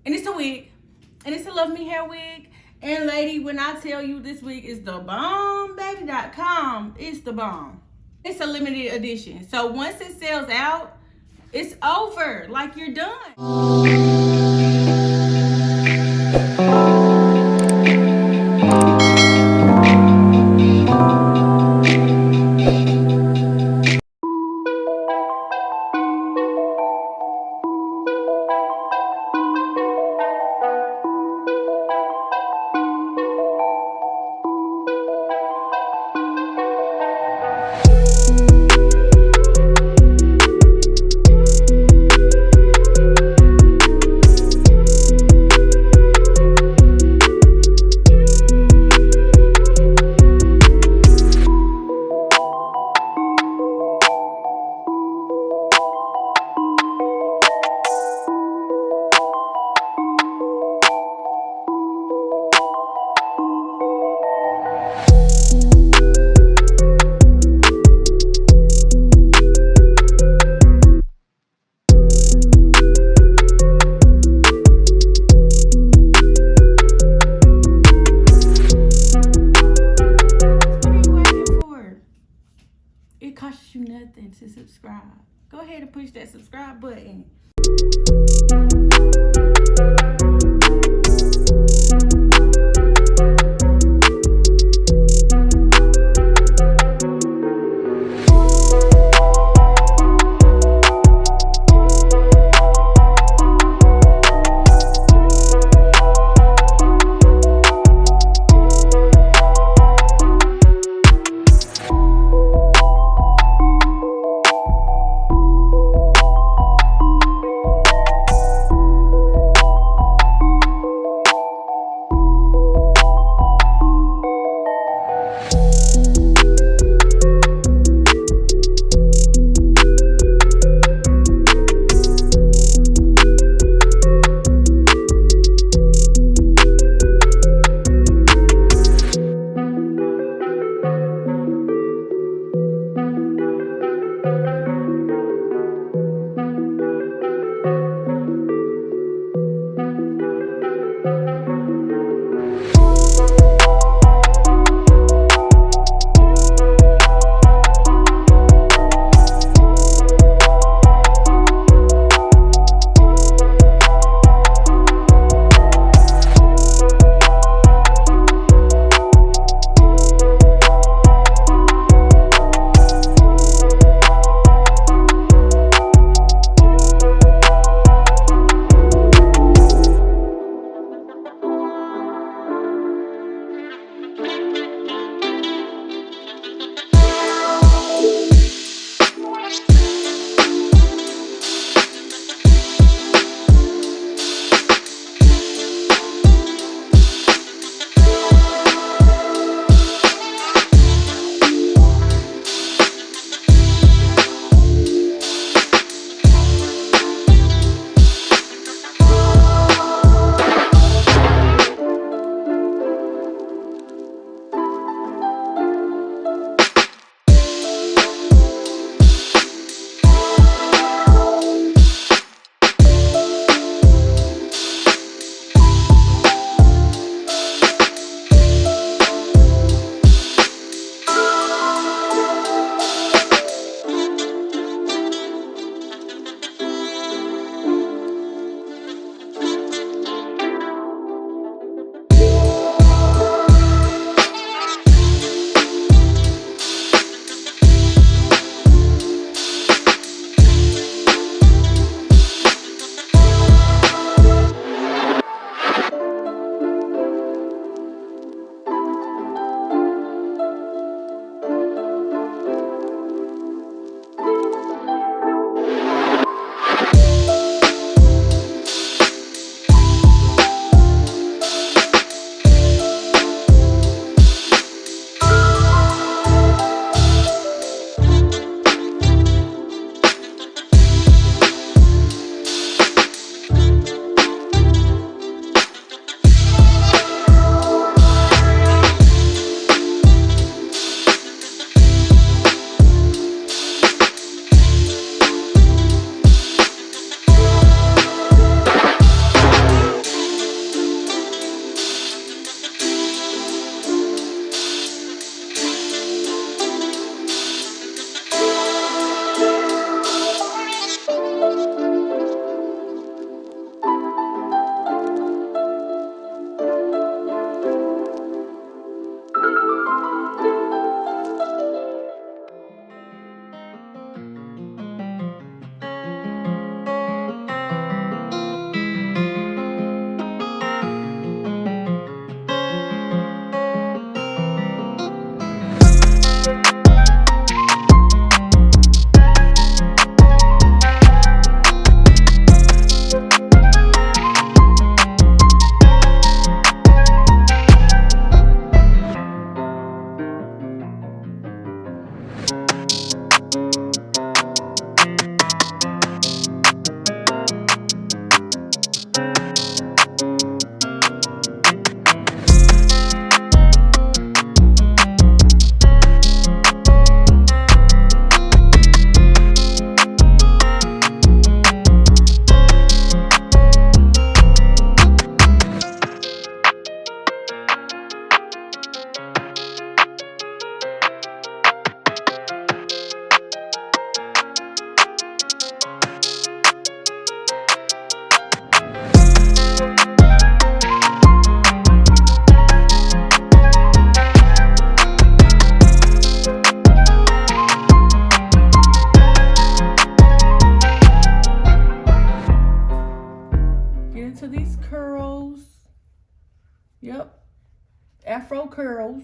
And it's a wig. And it's a Luvme hair wig. And lady, when I tell you this wig is the bomb, baby.com, it's the bomb. It's a limited edition. So once it sells out, it's over. Like, you're done. It costs you nothing to subscribe. Go ahead and push that subscribe button. curls.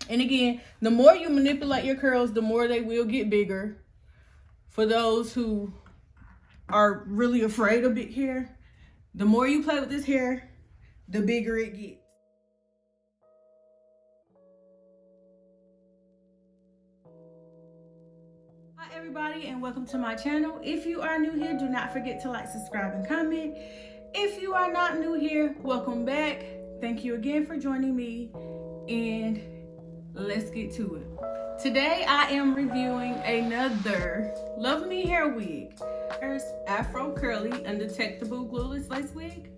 And again, the more you manipulate your curls, the more they will get bigger. For those who are really afraid of big hair, the more you play with this hair, the bigger it gets. Hi everybody, and welcome to my channel. If you are new here, do not forget to like, subscribe, and comment. If you are not new here, welcome back. Thank you again for joining me, and let's get to it. Today I am reviewing another Luvme hair wig. There's Afro curly undetectable glueless lace wig.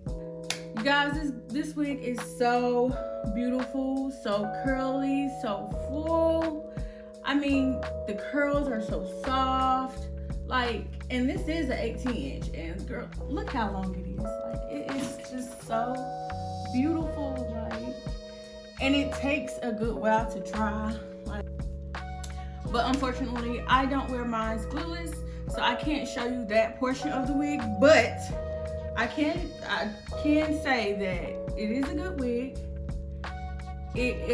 You guys, this wig is so beautiful, so curly, so full. I mean, the curls are so soft. Like, and this is an 18-inch, and girl, look how long it is. Like, it is just so beautiful. Like, and it takes a good while to dry. Like, but unfortunately, I don't wear mine glueless, so I can't show you that portion of the wig. But I can say that it is a good wig. It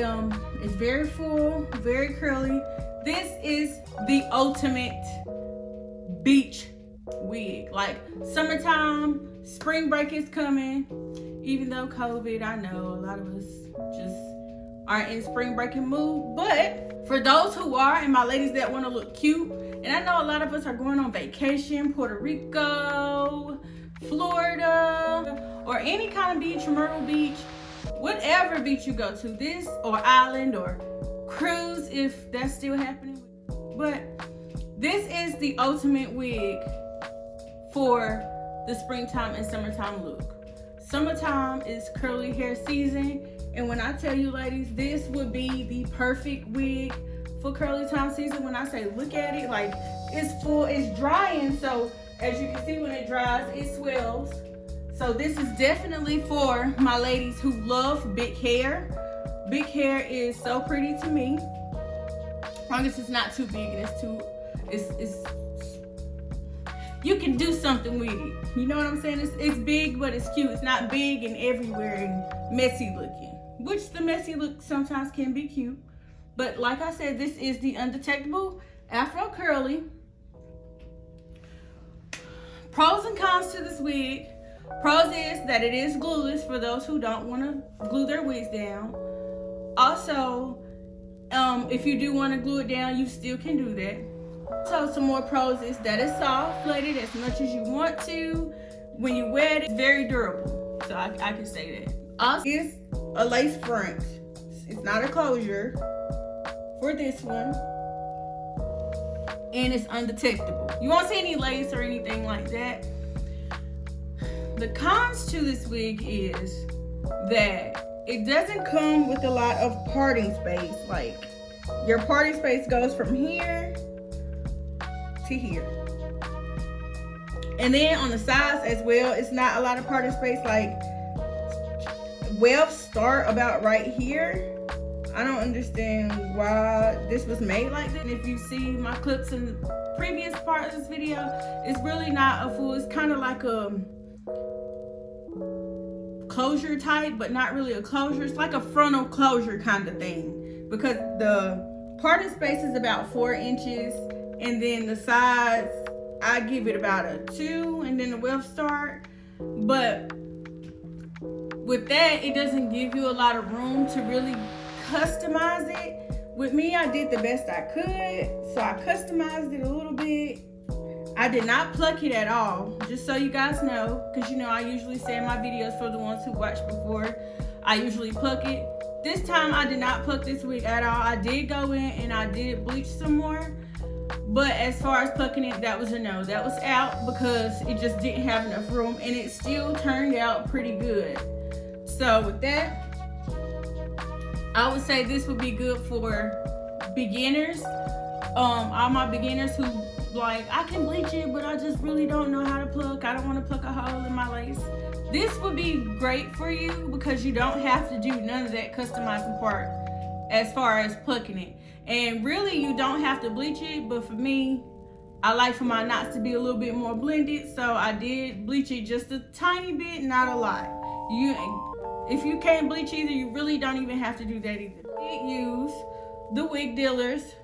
is very full, very curly. This is the ultimate beach wig. Like, summertime, spring break is coming. Even though COVID, I know a lot of us just aren't in spring breaking mood. But for those who are, and my ladies that want to look cute, and I know a lot of us are going on vacation, Puerto Rico, Florida, or any kind of beach, Myrtle Beach, whatever beach you go to, this or island or cruise, if that's still happening. But this is the ultimate wig for the springtime and summertime look. Summertime is curly hair season, and when I tell you ladies, this would be the perfect wig for curly time season. When I say look at it, like, it's full, it's drying, so as you can see, when it dries, it swells. So this is definitely for my ladies who love big hair. Big hair is so pretty to me, as long as it's not too big and it's you can do something with it. You know what I'm saying? It's big, but it's cute. It's not big and everywhere and messy looking, which the messy look sometimes can be cute. But like I said, this is the Undetectable Afro Curly. Pros and cons to this wig. Pros is that it is glueless for those who don't want to glue their wigs down. Also, if you do want to glue it down, you still can do that. So some more pros is that it's soft, flated as much as you want to. When you wear it, it's very durable. So I can say that. Also, it's a lace front. It's not a closure for this one. And it's undetectable. You won't see any lace or anything like that. The cons to this wig is that it doesn't come with a lot of parting space. Like, your parting space goes from here to here. And then on the sides as well, it's not a lot of parting space. Like, wefts start about right here. I don't understand why this was made like that. And if you see my clips in the previous part of this video, it's really not a full, it's kind of like a closure type, but not really a closure. It's like a frontal closure kind of thing, because the parting space is about 4 inches, and then the sides, I give it about a 2, and then the weft start. But with that, it doesn't give you a lot of room to really customize it. With me, I did the best I could, so I customized it a little bit. I did not pluck it at all, just so you guys know, because you know I usually say in my videos, for the ones who watched before, I usually pluck it. This time I did not pluck this wig at all. I did go in and I did bleach some more, but as far as plucking it, that was a no. That was out because it just didn't have enough room, and it still turned out pretty good. So with that, I would say this would be good for beginners. All my beginners who, like, I can bleach it, but I just really don't know how to pluck. I don't want to pluck a hole in my lace. This would be great for you because you don't have to do none of that customizing part as far as plucking it. And really, you don't have to bleach it, but for me, I like for my knots to be a little bit more blended, so I did bleach it just a tiny bit, not a lot. If you can't bleach either, you really don't even have to do that either. Use the Wig Dealers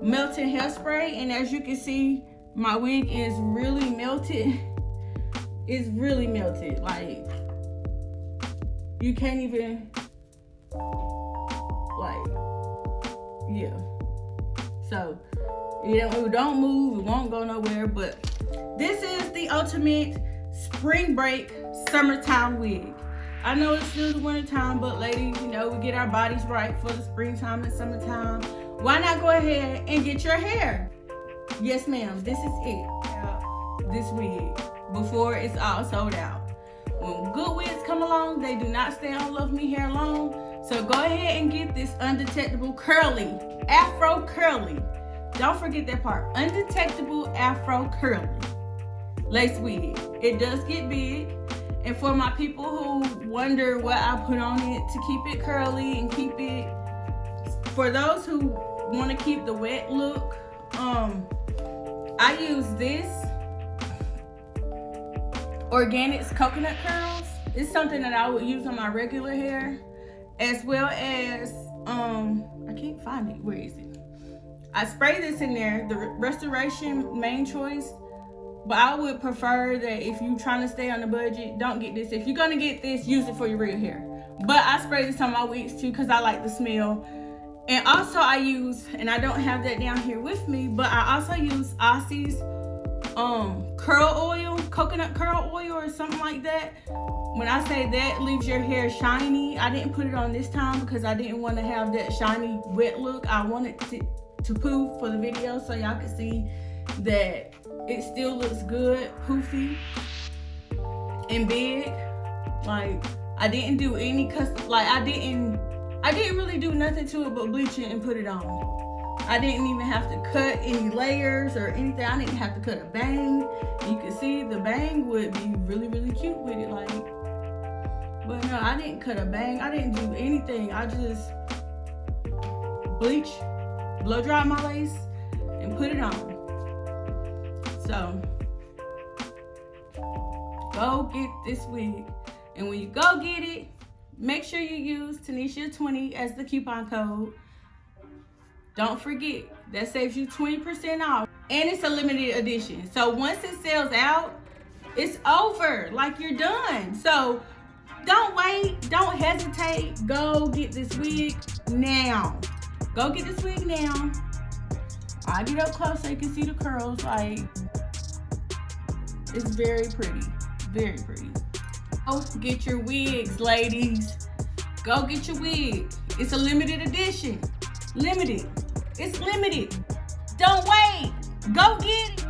melting hairspray, and as you can see, my wig is really melted. It's really melted. Like, you can't even, like, yeah. So it don't move, it won't go nowhere. But this is the ultimate spring break summertime wig. I know it's still the winter time, but ladies, you know, we get our bodies right for the springtime and summertime. Why not go ahead and get your hair? Yes, ma'am, this is it. This wig before it's all sold out. When good wigs come along, they do not stay on Love Me hair long. So go ahead and get this Undetectable curly, Afro curly. Don't forget that part. Undetectable Afro curly lace wig. It does get big. And for my people who wonder what I put on it to keep it curly and keep it, for those who want to keep the wet look, I use this Organics coconut curls. It's something that I would use on my regular hair, as well as I can't find it. Where is it? I spray this in there, the Restoration Main Choice, but I would prefer that if you're trying to stay on the budget, don't get this. If you're gonna get this, use it for your real hair. But I spray this on my wigs too because I like the smell. And also I use, and I don't have that down here with me, but I also use Aussie's curl oil, coconut curl oil or something like that. When I say that leaves your hair shiny, I didn't put it on this time because I didn't want to have that shiny wet look. I wanted to poof for the video so y'all can see that it still looks good, poofy and big. Like, I didn't do any custom, like I didn't really do nothing to it but bleach it and put it on. I didn't even have to cut any layers or anything. I didn't have to cut a bang. You can see the bang would be really, really cute with it, like. But no, I didn't cut a bang. I didn't do anything. I just bleach, blow dry my lace, and put it on. So go get this wig, and when you go get it, make sure you use Tanisha20 as the coupon code. Don't forget, that saves you 20% off, and it's a limited edition. So once it sells out, it's over. Like, you're done. So don't wait, don't hesitate. Go get this wig now. Go get this wig now. I'll get up close so you can see the curls. Like, it's very pretty, very pretty. Go get your wigs, ladies. Go get your wig. It's a limited edition. Limited. It's limited. Don't wait. Go get it.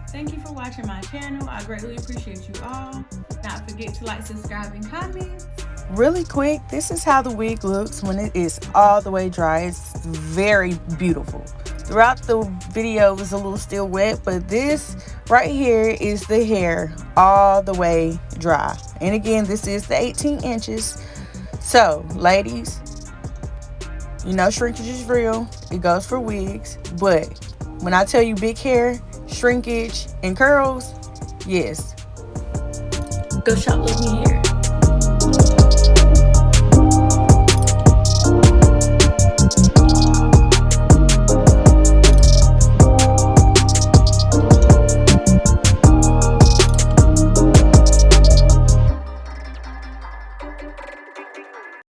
Thank you for watching my channel. I greatly appreciate you all. Not forget to like, subscribe, and comment. Really quick, this is how the wig looks when it is all the way dry. It's very beautiful. Throughout the video, it was a little still wet, but this right here is the hair all the way dry. And again, this is the 18 inches. So, ladies, you know shrinkage is real. It goes for wigs. But when I tell you big hair, shrinkage, and curls, yes. Go shop Luvme hair.